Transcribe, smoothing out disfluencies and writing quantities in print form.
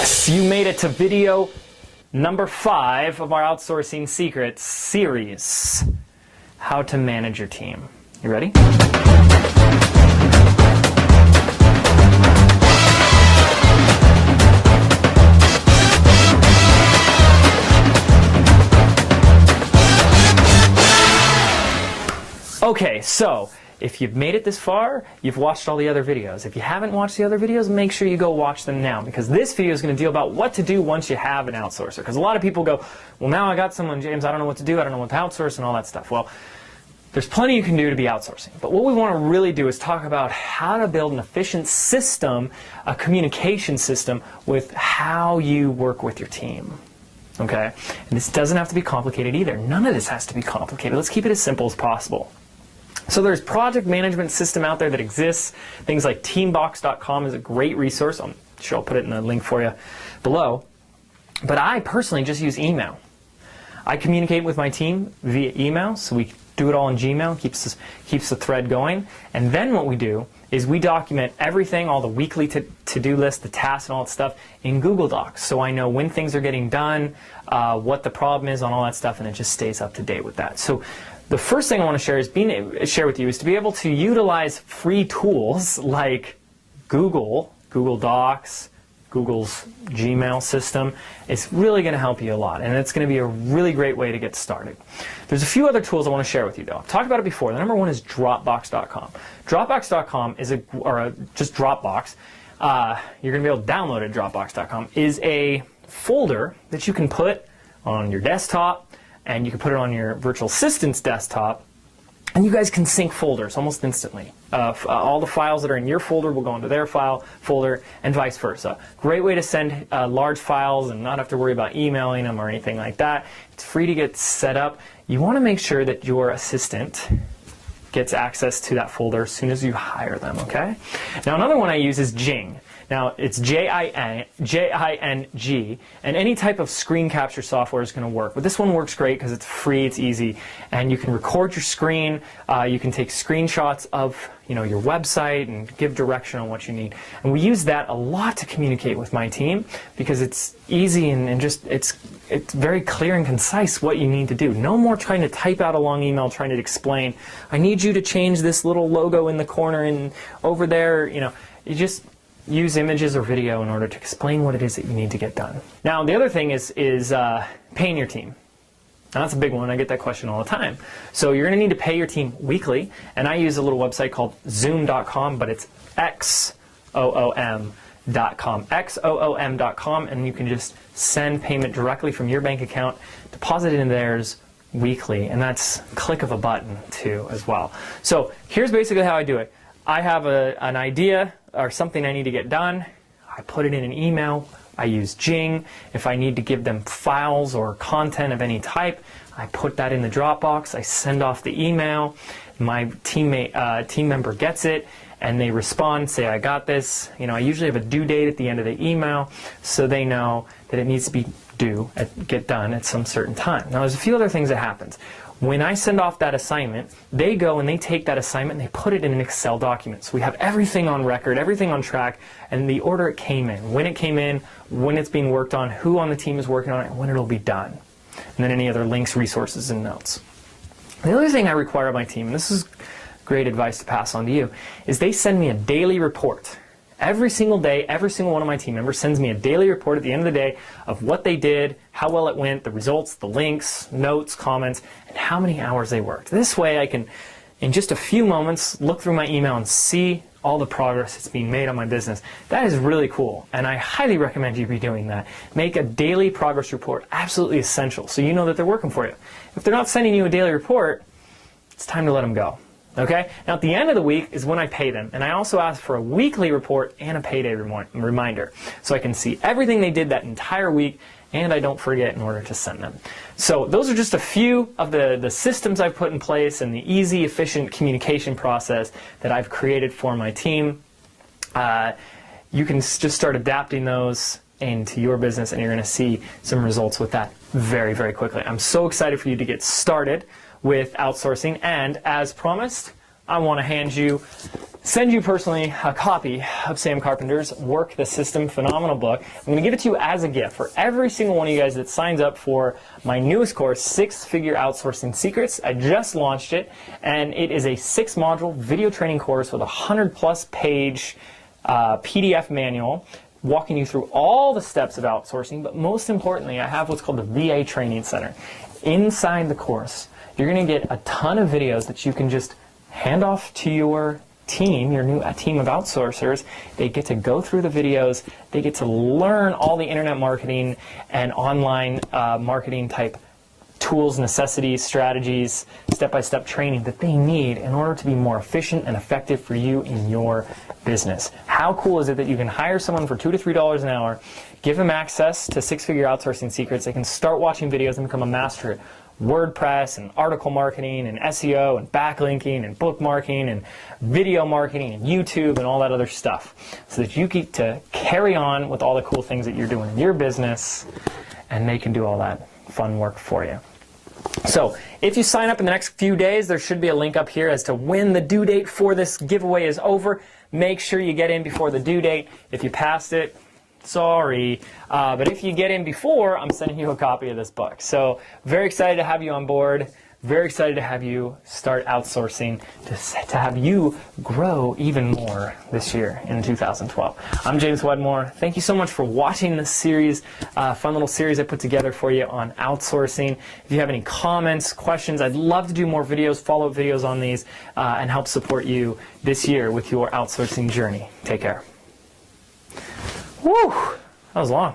Yes, you made it to video number 5 of our Outsourcing Secrets series. How to manage your team. You ready? Okay, so if you've made it this far, you've watched all the other videos. If you haven't watched the other videos, make sure you go watch them now, because this video is going to deal about what to do once you have an outsourcer. Because a lot of people go, well, now I got someone, James, I don't know what to do, I don't know what to outsource and all that stuff. Well, there's plenty you can do to be outsourcing. But what we want to really do is talk about how to build an efficient system, a communication system with how you work with your team. Okay? And this doesn't have to be complicated either. None of this has to be complicated. Let's keep it as simple as possible. So there's project management system out there that exists. Things like teambox.com is a great resource. I'm sure I'll put it in the link for you below. But I personally just use email. I communicate with my team via email, so we do it all in Gmail, keeps the thread going. And then what we do is we document everything, all the weekly to-do list, the tasks and all that stuff in Google Docs. So I know when things are getting done, what the problem is on all that stuff, and it just stays up to date with that. So the first thing I want to share with you is to be able to utilize free tools like Google Docs, Google's Gmail system. It's really going to help you a lot, and it's going to be a really great way to get started. There's a few other tools I want to share with you, though. I've talked about it before. The number one is Dropbox.com. Dropbox.com is just Dropbox. You're going to be able to download it at Dropbox.com. Is a folder that you can put on your desktop, and you can put it on your virtual assistant's desktop, and you guys can sync folders almost instantly. All the files that are in your folder will go into their folder, and vice versa. Great way to send large files and not have to worry about emailing them or anything like that. It's free to get set up. You want to make sure that your assistant gets access to that folder as soon as you hire them, okay? Now, another one I use is Jing. Now, it's Jing, and any type of screen capture software is going to work. But this one works great because it's free, it's easy, and you can record your screen. You can take screenshots of your website and give direction on what you need. And we use that a lot to communicate with my team because it's easy and just it's very clear and concise what you need to do. No more trying to type out a long email trying to explain, I need you to change this little logo in the corner and over there. You just use images or video in order to explain what it is that you need to get done. Now, the other thing is paying your team. Now, that's a big one. I get that question all the time. So you're going to need to pay your team weekly, and I use a little website called Zoom.com, but it's XOOM.com, XOOM.com, and you can just send payment directly from your bank account, deposit it in theirs weekly, and that's a click of a button too as well. So here's basically how I do it. I have an idea or something I need to get done. I put it in an email. I use Jing. If I need to give them files or content of any type, I put that in the Dropbox. I send off the email. My team member gets it, and they respond, say, I got this. I usually have a due date at the end of the email, so they know that it needs to be get done at some certain time. Now, there's a few other things that happens. When I send off that assignment, they go and they take that assignment and they put it in an Excel document. So we have everything on record, everything on track, and the order it came in, when it's being worked on, who on the team is working on it, and when it'll be done. And then any other links, resources, and notes. The other thing I require of my team, and this is great advice to pass on to you, is they send me a daily report. Every single day, every single one of my team members sends me a daily report at the end of the day of what they did, how well it went, the results, the links, notes, comments, and how many hours they worked. This way I can, in just a few moments, look through my email and see all the progress that's being made on my business. That is really cool, and I highly recommend you be doing that. Make a daily progress report absolutely essential so you know that they're working for you. If they're not sending you a daily report, it's time to let them go. Okay? Now, at the end of the week is when I pay them, and I also ask for a weekly report and a payday reminder so I can see everything they did that entire week and I don't forget in order to send them. So those are just a few of the systems I've put in place and the easy, efficient communication process that I've created for my team. You can just start adapting those into your business, and you're going to see some results with that very, very quickly. I'm so excited for you to get started with outsourcing, and as promised, I want to hand you send you personally a copy of Sam Carpenter's Work the System phenomenal book. I'm going to give it to you as a gift for every single one of you guys that signs up for my newest course, 6-Figure Outsourcing Secrets. I just launched it, and it is a 6-module video training course with a 100+ page PDF manual walking you through all the steps of outsourcing, but most importantly, I have what's called the VA Training Center. Inside the course, you're going to get a ton of videos that you can just hand off to your team, your new team of outsourcers. They get to go through the videos, they get to learn all the internet marketing and online marketing type tools, necessities, strategies, step-by-step training that they need in order to be more efficient and effective for you in your business. How cool is it that you can hire someone for $2 to $3 an hour, give them access to 6-Figure Outsourcing Secrets, they can start watching videos and become a master at WordPress and article marketing and SEO and backlinking and bookmarking and video marketing and YouTube and all that other stuff, so that you get to carry on with all the cool things that you're doing in your business, and they can do all that fun work for you. So if you sign up in the next few days, there should be a link up here as to when the due date for this giveaway is over. Make sure you get in before the due date. If you passed it, sorry, but if you get in before, I'm sending you a copy of this book. So very excited to have you on board. Very excited to have you start outsourcing, to have you grow even more this year in 2012. I'm James Wedmore. Thank you so much for watching this series, fun little series I put together for you on outsourcing. If you have any comments, questions, I'd love to do more videos, follow-up videos on these, and help support you this year with your outsourcing journey. Take care. Woo! That was long.